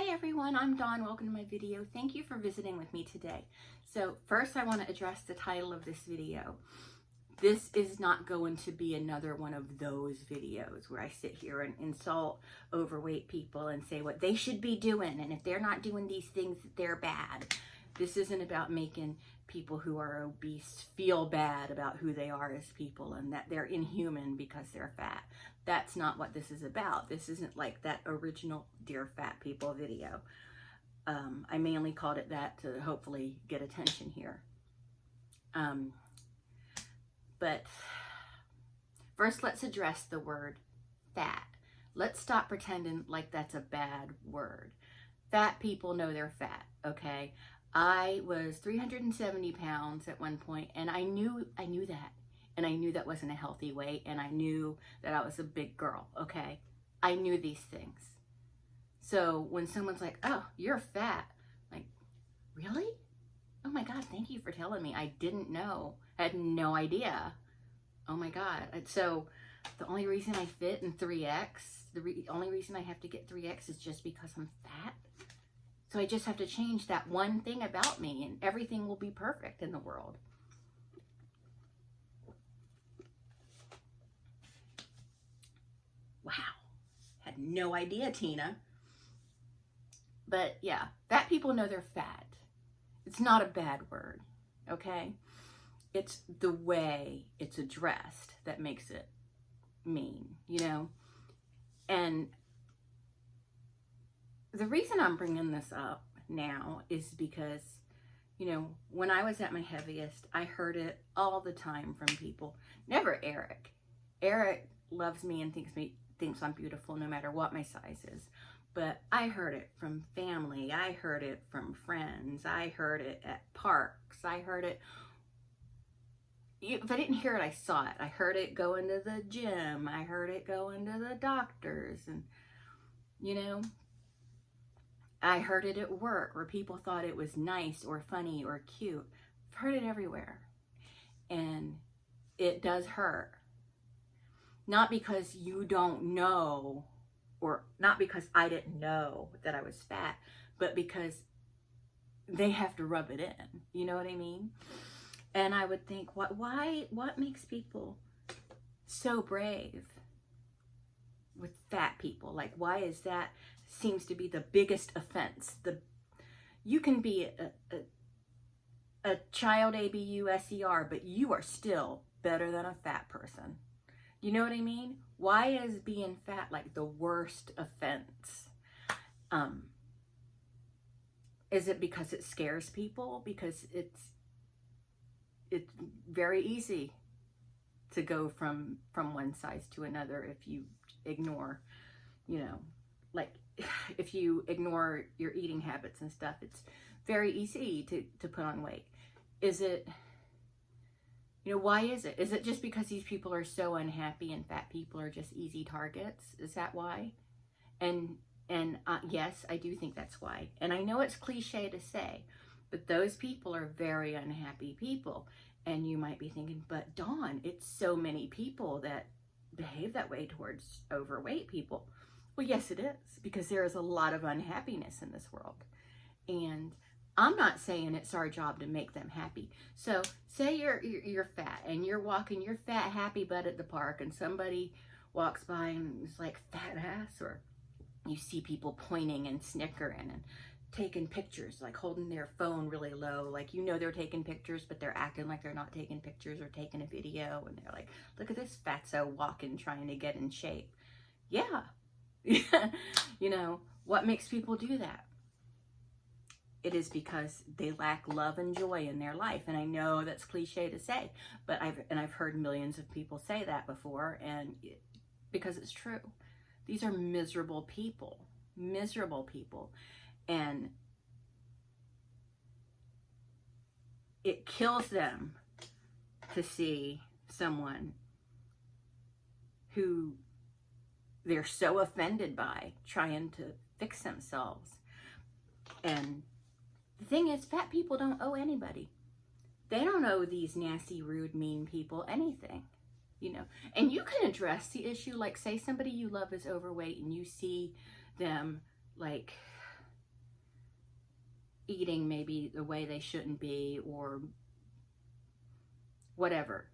Hi everyone, I'm Dawn. Welcome to my video. Thank you for visiting with me today. So first I want to address the title of this video. This is not going to be another one of those videos where I sit here and insult overweight people and say what they should be doing, and if they're not doing these things, they're bad. This isn't about making people who are obese feel bad about who they are as people and that they're inhuman because they're fat. That's not what this is about. This isn't like that original Dear Fat People video. I mainly called it that to hopefully get attention here. But first, let's address the word fat. Let's stop pretending like that's a bad word. Fat people know they're fat, okay? I was 370 pounds at one point, and I knew that. And I knew that wasn't a healthy weight, and I knew that I was a big girl, okay? I knew these things. So when someone's like, oh, you're fat, like, really? Oh my God, thank you for telling me. I didn't know. I had no idea. Oh my God. So the only reason I fit in 3X, the only reason I have to get 3X is just because I'm fat. So I just have to change that one thing about me and everything will be perfect in the world. Wow. Had no idea, Tina. But yeah, fat people know they're fat. It's not a bad word, okay? It's the way it's addressed that makes it mean, you know? And the reason I'm bringing this up now is because, you know, when I was at my heaviest, I heard it all the time from people. Never Eric. Eric loves me and thinks I'm beautiful no matter what my size is. But I heard it from family. I heard it from friends. I heard it at parks. I heard it. If I didn't hear it, I saw it. I heard it going to the gym. I heard it going to the doctors. And, you know, I heard it at work where people thought it was nice or funny or cute. I've heard it everywhere. And it does hurt. Not because you don't know, or not because I didn't know that I was fat, but because they have to rub it in. You know what I mean? And I would think, what makes people so brave with fat people? Like, why is that seems to be the biggest offense? You can be a child ABUSER, but you are still better than a fat person. You know what I mean? Why is being fat like the worst offense? Is it because it scares people? Because it's very easy to go from one size to another if you ignore, you know, like if you ignore your eating habits and stuff, it's very easy to put on weight. Is it, you know, why is it? Is it just because these people are so unhappy and fat people are just easy targets? Is that why? And yes, I do think that's why. And I know it's cliche to say, but those people are very unhappy people. And you might be thinking, but Dawn, it's so many people that behave that way towards overweight people. Well, yes, it is, because there is a lot of unhappiness in this world. And I'm not saying it's our job to make them happy. So say you're fat and you're walking your fat happy butt at the park and somebody walks by and is like, fat ass, or you see people pointing and snickering and taking pictures, like holding their phone really low, like, you know, they're taking pictures, but they're acting like they're not taking pictures or taking a video, and they're like, look at this fatso walking, trying to get in shape. Yeah. You know, what makes people do that? It is because they lack love and joy in their life. And I know that's cliche to say, but I've heard millions of people say that before, and because it's true. These are miserable people. And it kills them to see someone who they're so offended by trying to fix themselves. And the thing is, fat people don't owe anybody. They don't owe these nasty, rude, mean people anything. you know. And you can address the issue, like say somebody you love is overweight and you see them like eating maybe the way they shouldn't be or whatever.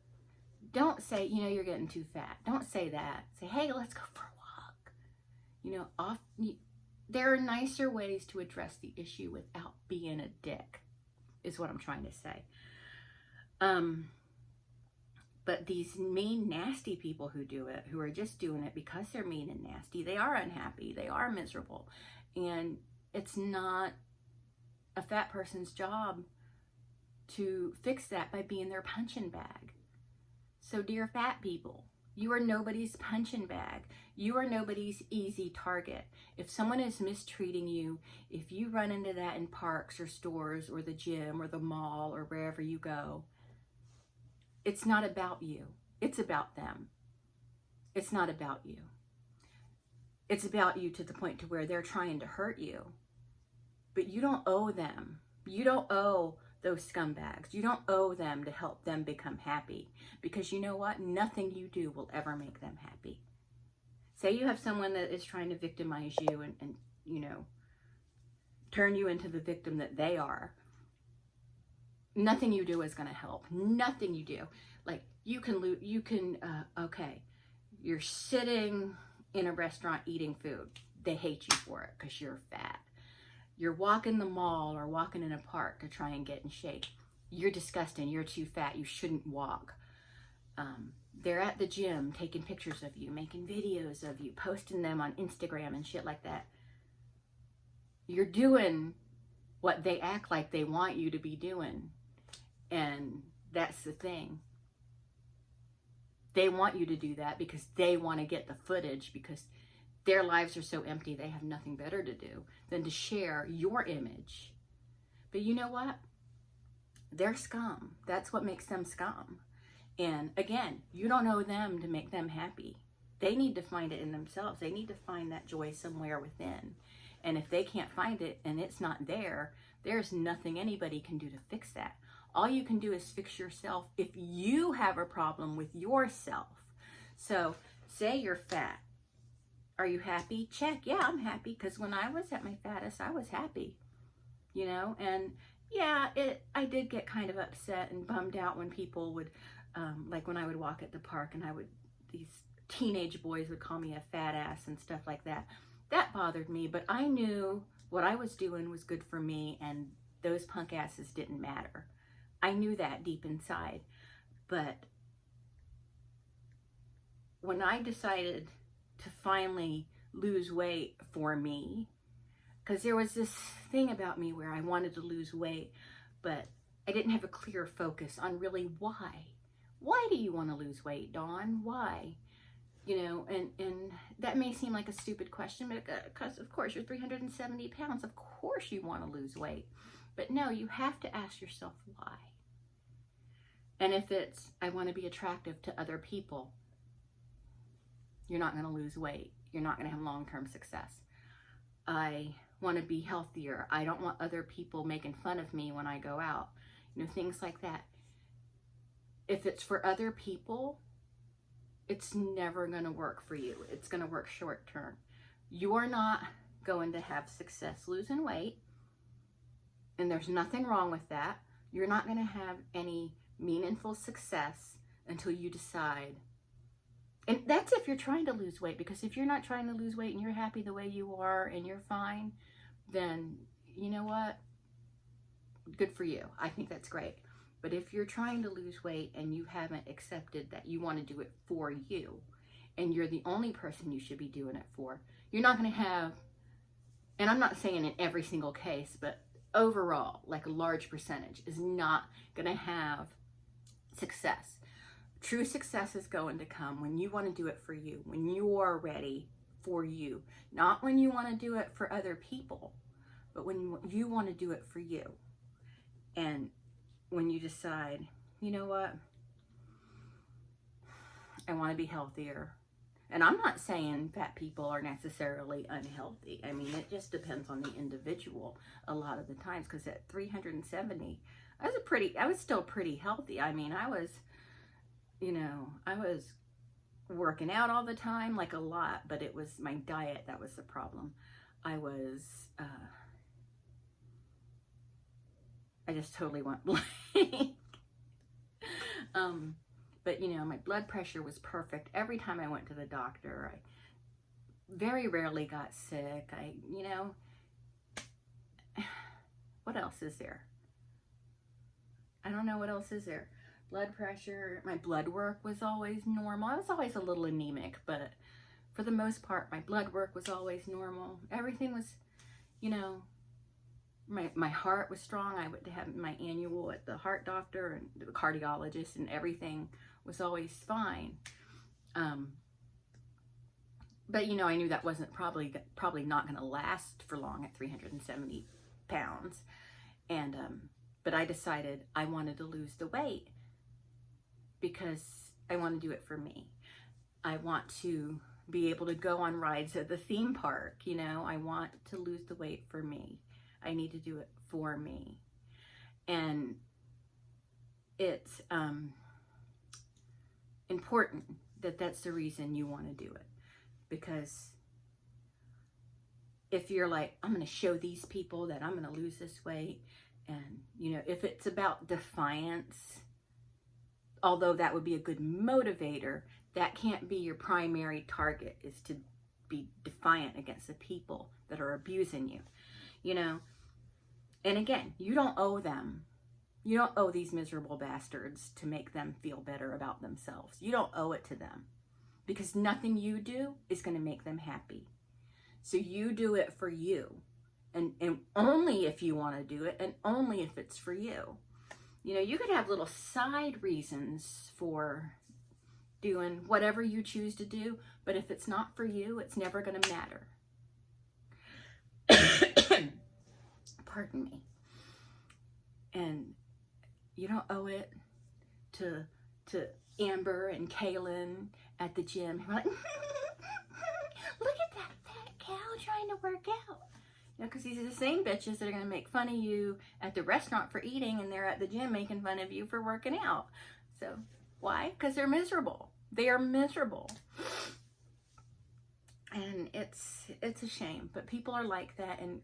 Don't say, you know, you're getting too fat. Don't say that. Say, hey, let's go for a walk. You know, there are nicer ways to address the issue without being a dick, is what I'm trying to say. But these mean, nasty people who do it, who are just doing it because they're mean and nasty, they are unhappy, they are miserable. And it's not a fat person's job to fix that by being their punching bag. So dear fat people, you are nobody's punching bag. You are nobody's easy target. If someone is mistreating you, if you run into that in parks or stores or the gym or the mall or wherever you go, it's not about you. It's about them. It's not about you. It's about you to the point to where they're trying to hurt you. But you don't owe them. You don't owe those scumbags. You don't owe them to help them become happy. Because you know what? Nothing you do will ever make them happy. Say you have someone that is trying to victimize you and you know, turn you into the victim that they are. Nothing you do is going to help. Nothing you do. Like, okay, you're sitting in a restaurant eating food. They hate you for it because you're fat. You're walking the mall or walking in a park to try and get in shape. You're disgusting. You're too fat. You shouldn't walk. They're at the gym taking pictures of you, making videos of you, posting them on Instagram and shit like that. You're doing what they act like they want you to be doing. And that's the thing. They want you to do that because they want to get the footage, because their lives are so empty they have nothing better to do than to share your image. But you know what? They're scum. That's what makes them scum. And again, you don't owe them to make them happy. They need to find it in themselves. They need to find that joy somewhere within. And if they can't find it and it's not there, there's nothing anybody can do to fix that. All you can do is fix yourself if you have a problem with yourself. So say you're fat. Are you happy? Check. Yeah, I'm happy, because when I was at my fattest, I was happy. You know, and yeah, I did get kind of upset and bummed out when people would, like when I would walk at the park and these teenage boys would call me a fat ass and stuff like that. That bothered me, but I knew what I was doing was good for me, and those punk asses didn't matter. I knew that deep inside. But when I decided to finally lose weight for me, because there was this thing about me where I wanted to lose weight, but I didn't have a clear focus on really why. Why do you want to lose weight, Dawn? Why? You know, and that may seem like a stupid question, but because of course you're 370 pounds, of course you want to lose weight. But no, you have to ask yourself why. And if it's, I want to be attractive to other people, you're not going to lose weight. You're not going to have long-term success. I want to be healthier. I don't want other people making fun of me when I go out. You know, things like that. If it's for other people, it's never going to work for you. It's going to work short term. You're not going to have success losing weight, and there's nothing wrong with that. You're not going to have any meaningful success until you decide. And that's if you're trying to lose weight, because if you're not trying to lose weight and you're happy the way you are and you're fine, then you know what? Good for you. I think that's great. But if you're trying to lose weight and you haven't accepted that you want to do it for you, and you're the only person you should be doing it for, you're not going to have, and I'm not saying in every single case, but overall, like a large percentage, is not going to have success. True success is going to come when you want to do it for you, when you are ready for you, not when you want to do it for other people, but when you want to do it for you. And when you decide, you know what, I want to be healthier. And I'm not saying fat people are necessarily unhealthy. I mean, it just depends on the individual a lot of the times, because at 370, I was still pretty healthy. I mean, I was working out all the time, like a lot, but it was my diet that was the problem. I was I just totally went blank. But you know, my blood pressure was perfect. Every time I went to the doctor, I very rarely got sick. You know, what else is there? I don't know what else is there. Blood pressure, my blood work was always normal. I was always a little anemic, but for the most part, my blood work was always normal. Everything was, you know, my heart was strong. I would have my annual at the heart doctor and the cardiologist, and everything was always fine. But you know, I knew that wasn't probably not going to last for long at 370 pounds. And but I decided I wanted to lose the weight because I want to do it for me. I want to be able to go on rides at the theme park. You know, I want to lose the weight for me. I need to do it for me. And it's important that that's the reason you want to do it. Because if you're like, I'm going to show these people that I'm going to lose this weight, and, you know, if it's about defiance, although that would be a good motivator, that can't be your primary target, is to be defiant against the people that are abusing you, you know. And again, you don't owe them. You don't owe these miserable bastards to make them feel better about themselves. You don't owe it to them, because nothing you do is going to make them happy. So you do it for you, and only if you want to do it, and only if it's for you. You know, you could have little side reasons for doing whatever you choose to do, but if it's not for you, it's never going to matter. Pardon me. And you don't owe it to Amber and Kaylin at the gym. Who are like, look at that fat cow trying to work out. You know, because these are the same bitches that are going to make fun of you at the restaurant for eating, and they're at the gym making fun of you for working out. So why? Because they're miserable. They are miserable. And it's a shame, but people are like that, and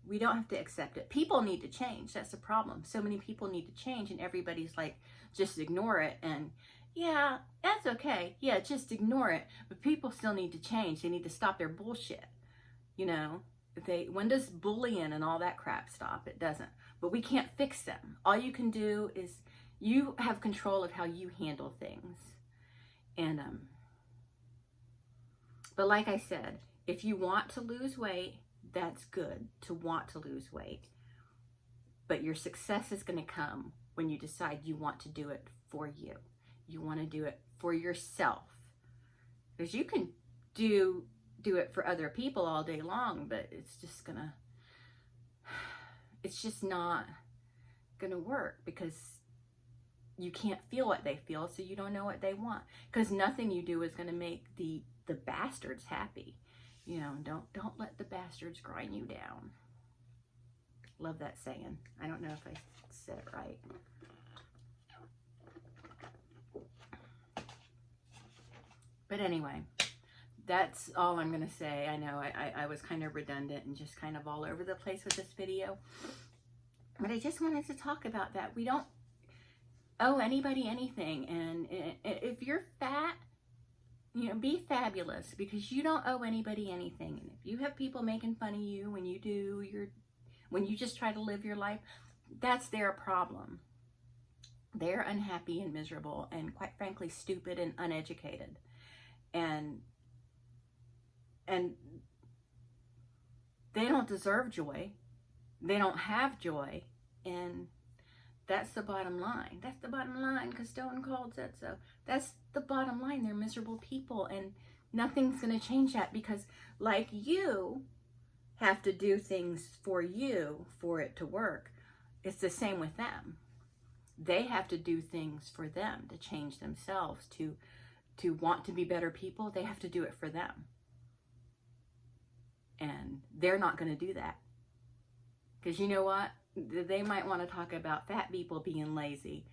we don't have to accept it. People need to change. That's the problem. So many people need to change, and everybody's like, just ignore it. And yeah, that's okay. Yeah, just ignore it. But people still need to change. They need to stop their bullshit. You know, when does bullying and all that crap stop? It doesn't. But we can't fix them. All you can do is you have control of how you handle things. And but like I said, if you want to lose weight, that's good to want to lose weight. But your success is going to come when you decide you want to do it for you. You want to do it for yourself. Because you can do it for other people all day long, but it's just not gonna work, because you can't feel what they feel, so you don't know what they want. Because nothing you do is gonna make the bastards happy. You know, don't let the bastards grind you down. Love that saying. I don't know if I said it right. But anyway, that's all I'm going to say. I know I was kind of redundant and just kind of all over the place with this video. But I just wanted to talk about that. We don't owe anybody anything. And if you're fat, you know, be fabulous, because you don't owe anybody anything. And if you have people making fun of you when you just try to live your life, that's their problem. They're unhappy and miserable and, quite frankly, stupid and uneducated. And they don't deserve joy. They don't have joy. And that's the bottom line. That's the bottom line, because Stone Cold said so. That's the bottom line. They're miserable people, and nothing's going to change that, because like you have to do things for you for it to work, it's the same with them. They have to do things for them to change themselves, to want to be better people. They have to do it for them. And they're not going to do that. Because you know what? They might want to talk about fat people being lazy.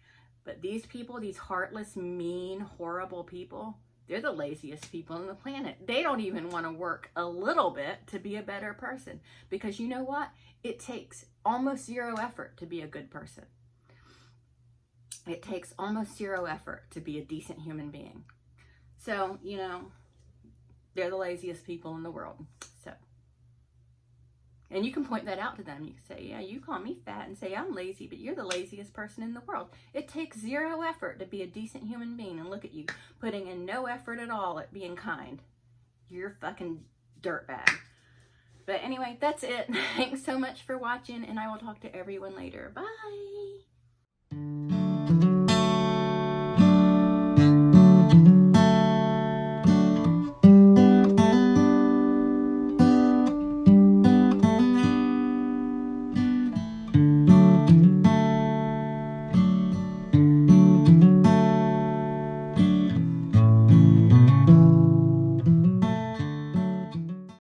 But these people, these heartless, mean, horrible people, They're the laziest people on the planet. They don't even want to work a little bit to be a better person, because you know what? It takes almost zero effort to be a good person. It takes almost zero effort to be a decent human being. So, you know, they're the laziest people in the world. So, and you can point that out to them. You can say, yeah, you call me fat and say I'm lazy, but you're the laziest person in the world. It takes zero effort to be a decent human being, and look at you putting in no effort at all at being kind. You're a fucking dirtbag. But anyway, that's it. Thanks so much for watching, and I will talk to everyone later. Bye.